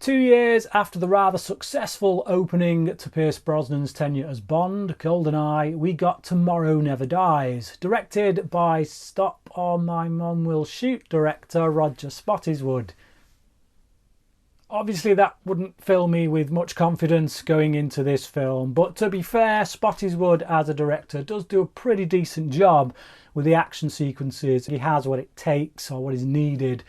2 years after the rather successful opening to Pierce Brosnan's tenure as Bond, GoldenEye, we got Tommorrow Never Dies, directed by Stop or My Mum Will Shoot director Roger Spottiswoode. Obviously that wouldn't fill me with much confidence going into this film, but to be fair, Spottiswoode as a director does do a pretty decent job with the action sequences. He has what it takes or what is needed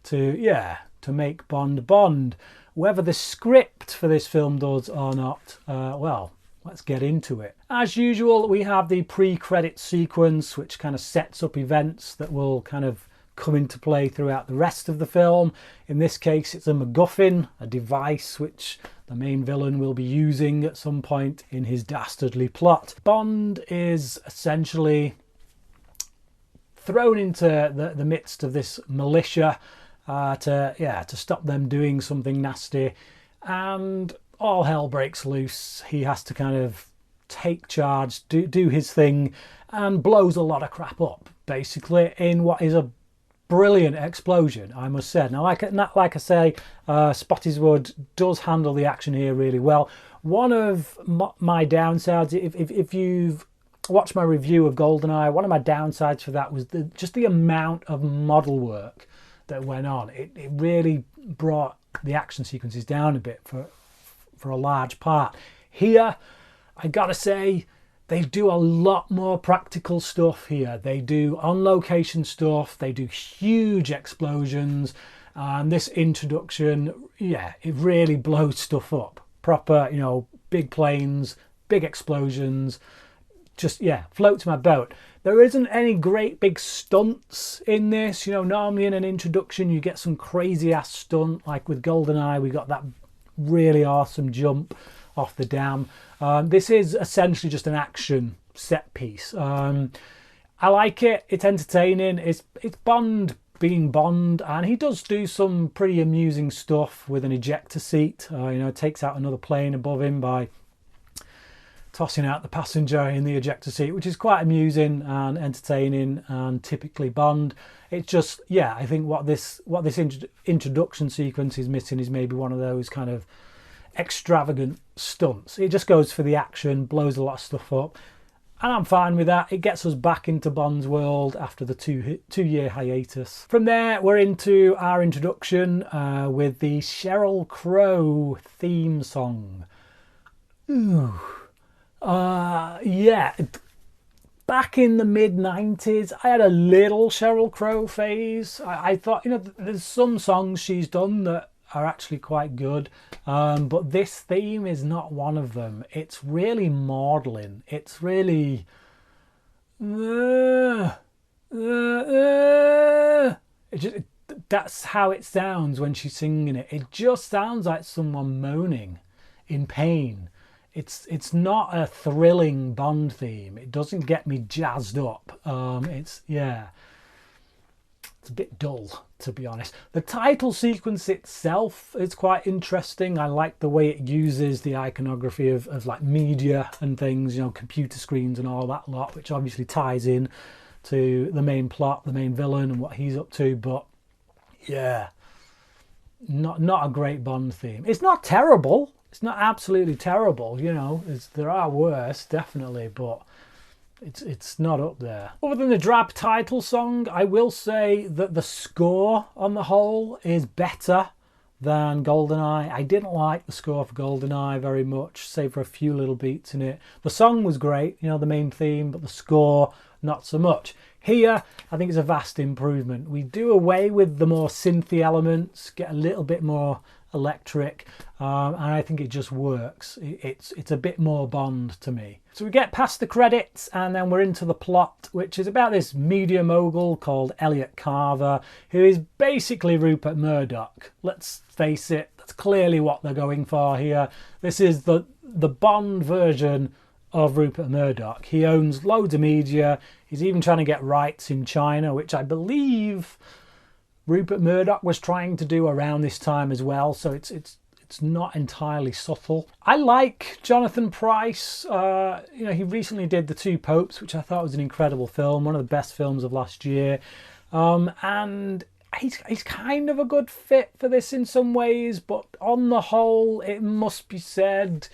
to make Bond Bond. Whether the script for this film does or not, well, let's get into it. As usual, we have the pre-credit sequence, which kind of sets up events that will kind of come into play throughout the rest of the film. In this case, it's a MacGuffin, a device which the main villain will be using at some point in his dastardly plot. Bond is essentially thrown into the midst of this militia to stop them doing something nasty, and all hell breaks loose. He has to kind of take charge, do his thing, and blows a lot of crap up, basically, in what is a brilliant explosion, I must say. Now, like I say, Spottiswoode does handle the action here really well. One of my downsides, if you've watched my review of GoldenEye, one of my downsides for that was just the amount of model work that went on. It really brought the action sequences down a bit for a large part. Here, I gotta say, they do a lot more practical stuff here. They do on-location stuff, they do huge explosions, and this introduction, it really blows stuff up. Proper, big planes, big explosions, just, floats my boat. There isn't any great big stunts in this. Normally in an introduction you get some crazy ass stunt, like with GoldenEye we got that really awesome jump off the dam. This is essentially just an action set piece. I like it, it's entertaining, it's Bond being Bond, and he does do some pretty amusing stuff with an ejector seat. Takes out another plane above him by tossing out the passenger in the ejector seat, which is quite amusing and entertaining and typically Bond. It's just, I think what this introduction sequence is missing is maybe one of those kind of extravagant stunts. It just goes for the action, blows a lot of stuff up, and I'm fine with that. It gets us back into Bond's world after the two-year hiatus. From there, we're into our introduction with the Sheryl Crow theme song. Ooh. Back in the mid-90s, I had a little Sheryl Crow phase. I thought, there's some songs she's done that are actually quite good, but this theme is not one of them. It's really maudlin. It's really... that's how it sounds when she's singing it. It just sounds like someone moaning in pain. It's not a thrilling Bond theme. It doesn't get me jazzed up. It's a bit dull, to be honest. The title sequence itself is quite interesting. I like the way it uses the iconography of like media and things, computer screens and all that lot, which obviously ties in to the main plot, the main villain and what he's up to. But not a great Bond theme. It's not terrible. It's not absolutely terrible, there are worse, definitely, but it's not up there. Other than the drab title song, I will say that the score on the whole is better than GoldenEye. I didn't like the score for GoldenEye very much, save for a few little beats in it. The song was great, the main theme, but the score, not so much. Here, I think it's a vast improvement. We do away with the more synthy elements, get a little bit more electric, and I think it just works. It's a bit more Bond to me. So we get past the credits and then we're into the plot, which is about this media mogul called Elliot Carver, who is basically Rupert Murdoch. Let's face it, that's clearly what they're going for here. This is the Bond version of Rupert Murdoch. He owns loads of media. He's even trying to get rights in China, which I believe Rupert Murdoch was trying to do around this time as well, so it's not entirely subtle. I like Jonathan Pryce. He recently did The Two Popes, which I thought was an incredible film, one of the best films of last year. And he's kind of a good fit for this in some ways, but on the whole, it must be said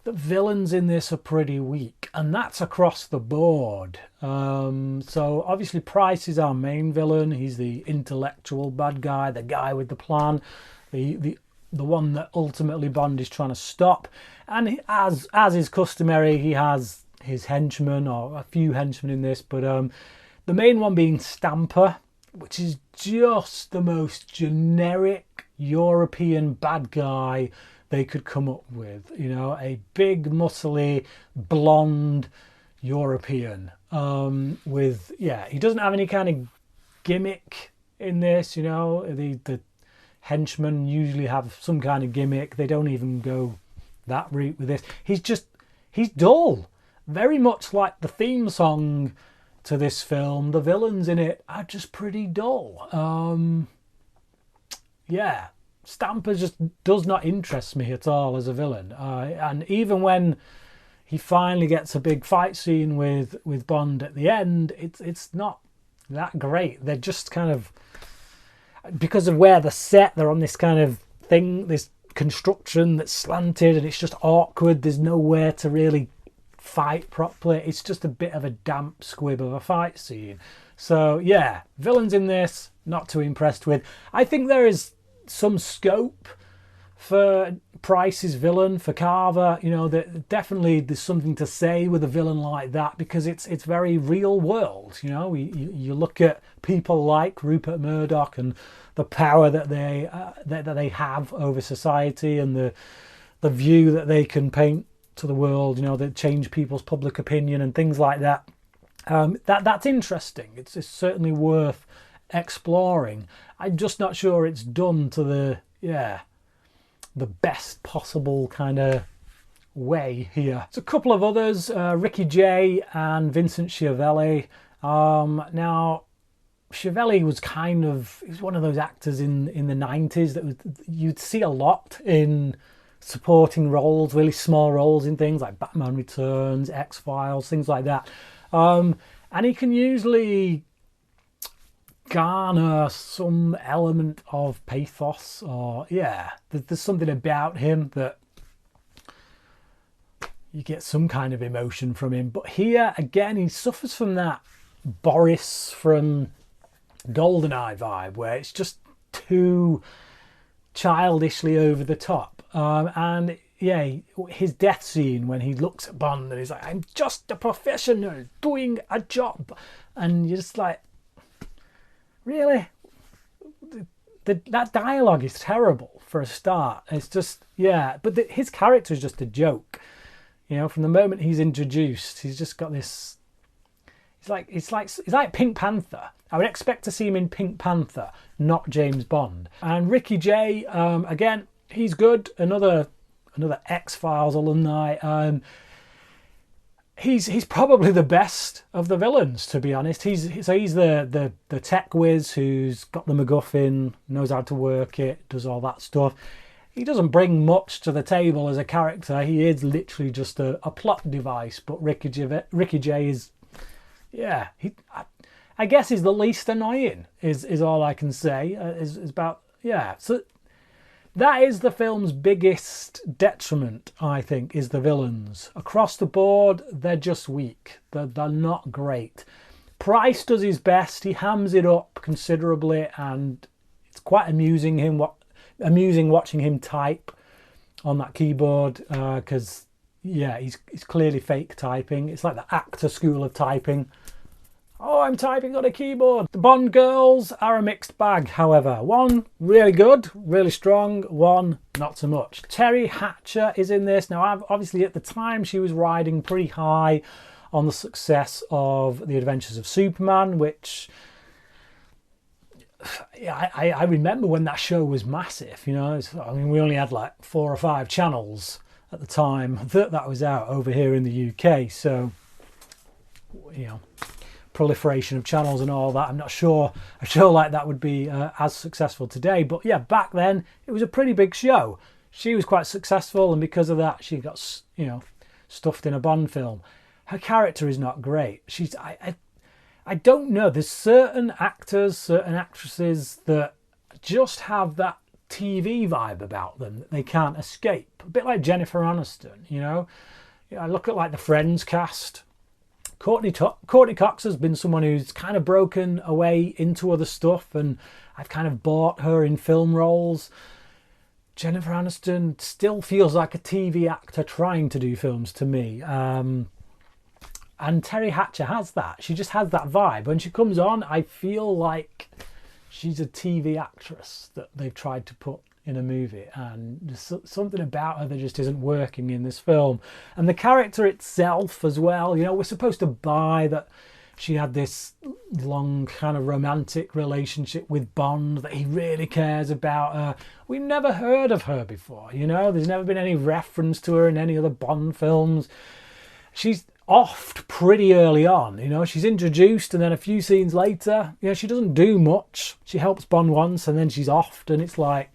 the villains in this are pretty weak, and that's across the board. So obviously Pryce is our main villain. He's the intellectual bad guy, the guy with the plan, the one that ultimately Bond is trying to stop. And as is customary, he has his henchmen, or a few henchmen in this, but the main one being Stamper, which is just the most generic European bad guy they could come up with. You know, a big, muscly, blonde European with, yeah, he doesn't have any kind of gimmick in this. You know, the henchmen usually have some kind of gimmick. They don't even go that route with this. He's dull, very much like the theme song to this film. The villains in it are just pretty dull. Yeah, Stamper just does not interest me at all as a villain. And even when he finally gets a big fight scene with Bond at the end, it's not that great. They're just kind of, because of where they're set, they're on this kind of thing, this construction that's slanted, and it's just awkward. There's nowhere to really fight properly. It's just a bit of a damp squib of a fight scene. So yeah, villains in this, not too impressed with. I think there is some scope for Pryce's villain, for Carver. You know, that definitely there's something to say with a villain like that, because it's very real world. You know, you look at people like Rupert Murdoch and the power that they have over society, and the view that they can paint to the world, you know, that change people's public opinion and things like that. That's interesting. It's certainly worth exploring. I'm just not sure it's done to the best possible kind of way here. There's a couple of others, Ricky Jay and Vincent Schiavelli. Now, Schiavelli was he's one of those actors in the 90s that you'd see a lot in supporting roles, really small roles in things like Batman Returns, X-Files, things like that. And he can usually garner some element of pathos, or there's something about him that you get some kind of emotion from him. But here again, he suffers from that Boris from GoldenEye vibe, where it's just too childishly over the top. And yeah, his death scene when he looks at Bond and he's like, "I'm just a professional doing a job," and you're just like, really? That dialogue is terrible for a start. It's just, but his character is just a joke. You know, from the moment he's introduced, he's just got this. He's like Pink Panther. I would expect to see him in Pink Panther, not James Bond. And Ricky Jay, again, he's good. Another X-Files alumni. He's probably the best of the villains, to be honest. He's the tech whiz who's got the MacGuffin, knows how to work it, does all that stuff. He doesn't bring much to the table as a character. He is literally just a plot device. But Ricky Jay is, I guess he's the least annoying. Is all I can say. Is about So that is the film's biggest detriment, I think, is the villains. Across the board, they're just weak. They're not great. Pryce does his best. He hams it up considerably, and it's quite amusing watching him type on that keyboard, because he's clearly fake typing. It's like the actor school of typing. Oh, I'm typing on a keyboard. The Bond girls are a mixed bag, however. One really good, really strong, one not so much. Teri Hatcher is in this. Now, obviously at the time she was riding pretty high on the success of The Adventures of Superman, which I remember when that show was massive. You know, we only had like 4 or 5 channels at the time that was out over here in the UK. So, you know, proliferation of channels and all that. I'm not sure a show like that would be as successful today. But yeah, back then it was a pretty big show. She was quite successful, and because of that, she got, you know, stuffed in a Bond film. Her character is not great. I don't know. There's certain actors, certain actresses that just have that TV vibe about them that they can't escape. A bit like Jennifer Aniston, you know. I look at like the Friends cast. Courtney Cox has been someone who's kind of broken away into other stuff, and I've kind of bought her in film roles. Jennifer Aniston still feels like a TV actor trying to do films to me. And Teri Hatcher has that. She just has that vibe. When she comes on, I feel like she's a TV actress that they've tried to put in a movie. And there's something about her that just isn't working in this film. And the character itself as well, you know, we're supposed to buy that she had this long kind of romantic relationship with Bond, that he really cares about her. We've never heard of her before, you know. There's never been any reference to her in any other Bond films. She's offed pretty early on, you know. She's introduced and then a few scenes later, you know, she doesn't do much. She helps Bond once and then she's offed, and it's like,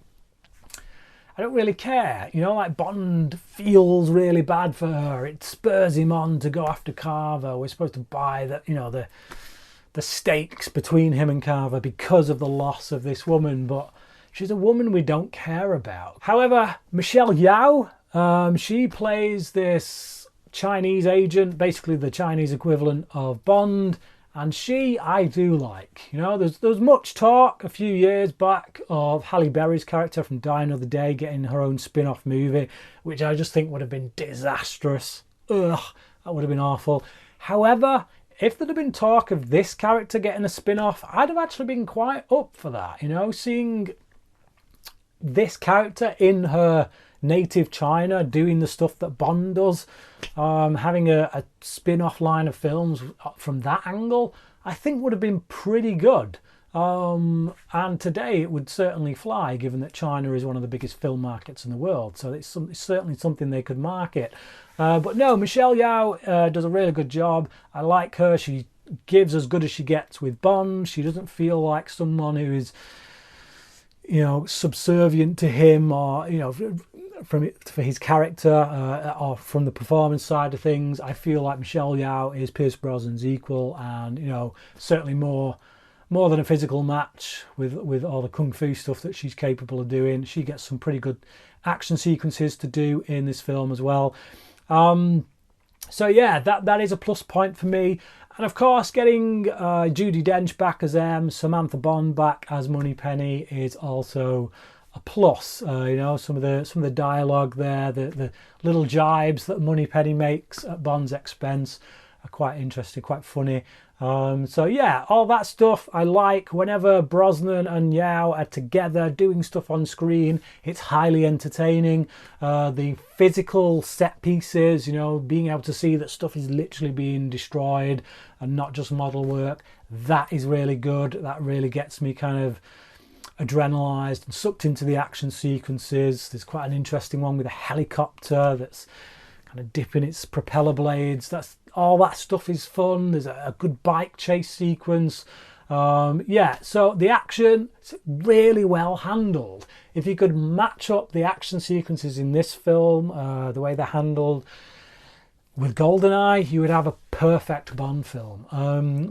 I don't really care, you know. Like, Bond feels really bad for her. It spurs him on to go after Carver. We're supposed to buy that, you know, the stakes between him and Carver because of the loss of this woman, but she's a woman we don't care about. However, Michelle Yeoh, she plays this Chinese agent, basically the Chinese equivalent of Bond, and I do like. You know, there was much talk a few years back of Halle Berry's character from Die Another Day getting her own spin-off movie, which I just think would have been disastrous. Ugh, that would have been awful. However, if there'd have been talk of this character getting a spin-off, I'd have actually been quite up for that. You know, seeing this character in her native China doing the stuff that Bond does, having a spin-off line of films from that angle, I think would have been pretty good. And today it would certainly fly, given that China is one of the biggest film markets in the world. So it's certainly something they could market. But no, Michelle Yeoh does a really good job. I like her. She gives as good as she gets with Bond. She doesn't feel like someone who is, you know, subservient to him, or, you know, for his character, or from the performance side of things. I feel like Michelle Yeoh is Pierce Brosnan's equal, and, you know, certainly more than a physical match with all the kung fu stuff that she's capable of doing. She gets some pretty good action sequences to do in this film as well. So yeah, that is a plus point for me. And of course, getting Judi Dench back as M, Samantha Bond back as Moneypenny is also a plus. You know, some of the dialogue there, the little jibes that Moneypenny makes at Bond's expense are quite interesting, quite funny. So yeah, all that stuff I like. Whenever Brosnan and Yeoh are together doing stuff on screen, it's highly entertaining. The physical set pieces, you know, being able to see that stuff is literally being destroyed and not just model work, that is really good. That really gets me kind of adrenalized and sucked into the action sequences. There's quite an interesting one with a helicopter that's kind of dipping its propeller blades. All that stuff is fun. There's a good bike chase sequence. Yeah, so the action is really well handled. If you could match up the action sequences in this film, the way they're handled, with GoldenEye, you would have a perfect Bond film.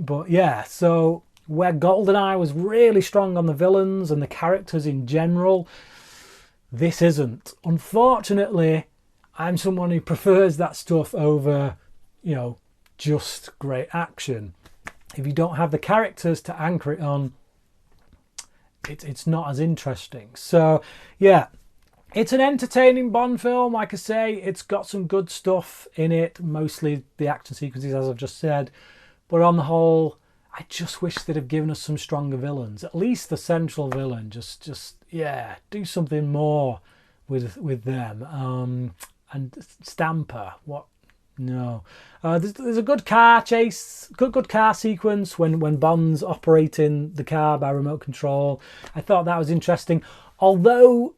But yeah, so where GoldenEye was really strong on the villains and the characters in general, this isn't. Unfortunately, I'm someone who prefers that stuff over, you know, just great action. If you don't have the characters to anchor it on, it's not as interesting. So yeah, it's an entertaining Bond film. Like I say, it's got some good stuff in it, mostly the action sequences, as I've just said. But on the whole, I just wish they'd have given us some stronger villains. At least the central villain. Just yeah, do something more with them. And Stamper, what? No. There's a good car chase, good car sequence when Bond's operating the car by remote control. I thought that was interesting. Although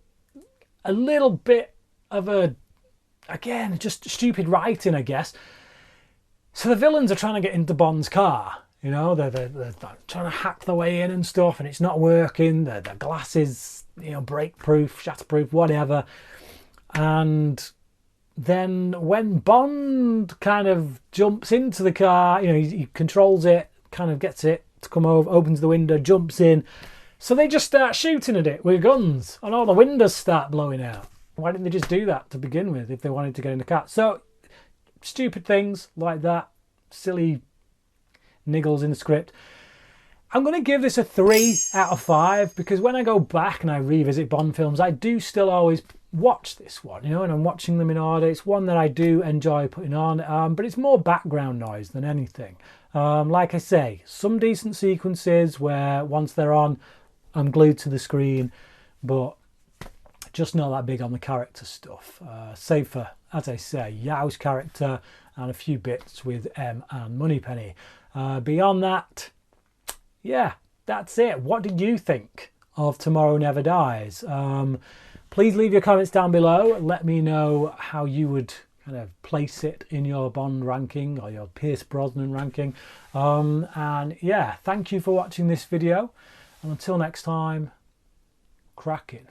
a little bit of again, just stupid writing, I guess. So the villains are trying to get into Bond's car. You know, they're trying to hack their way in and stuff, and it's not working. The glass is, you know, break-proof, shatterproof, whatever. And then when Bond kind of jumps into the car, you know, he controls it kind of gets it to come over, opens the window, jumps in. So they just start shooting at it with guns and all the windows start blowing out. Why didn't they just do that to begin with if they wanted to get in the car? So stupid things like that, silly niggles in the script. I'm going to give this a 3 out of 5 because when I go back and I revisit Bond films, I do still always watch this one, you know, and I'm watching them in order. It's one that I do enjoy putting on, but it's more background noise than anything. Like I say, some decent sequences where once they're on, I'm glued to the screen, but just not that big on the character stuff. Save for, as I say, Yeoh's character and a few bits with M and Moneypenny. Beyond that, yeah, that's it. What did you think of Tommorrow Never Dies? Please leave your comments down below. Let me know how you would kind of place it in your Bond ranking or your Pierce Brosnan ranking. And yeah, thank you for watching this video. And until next time, cracking.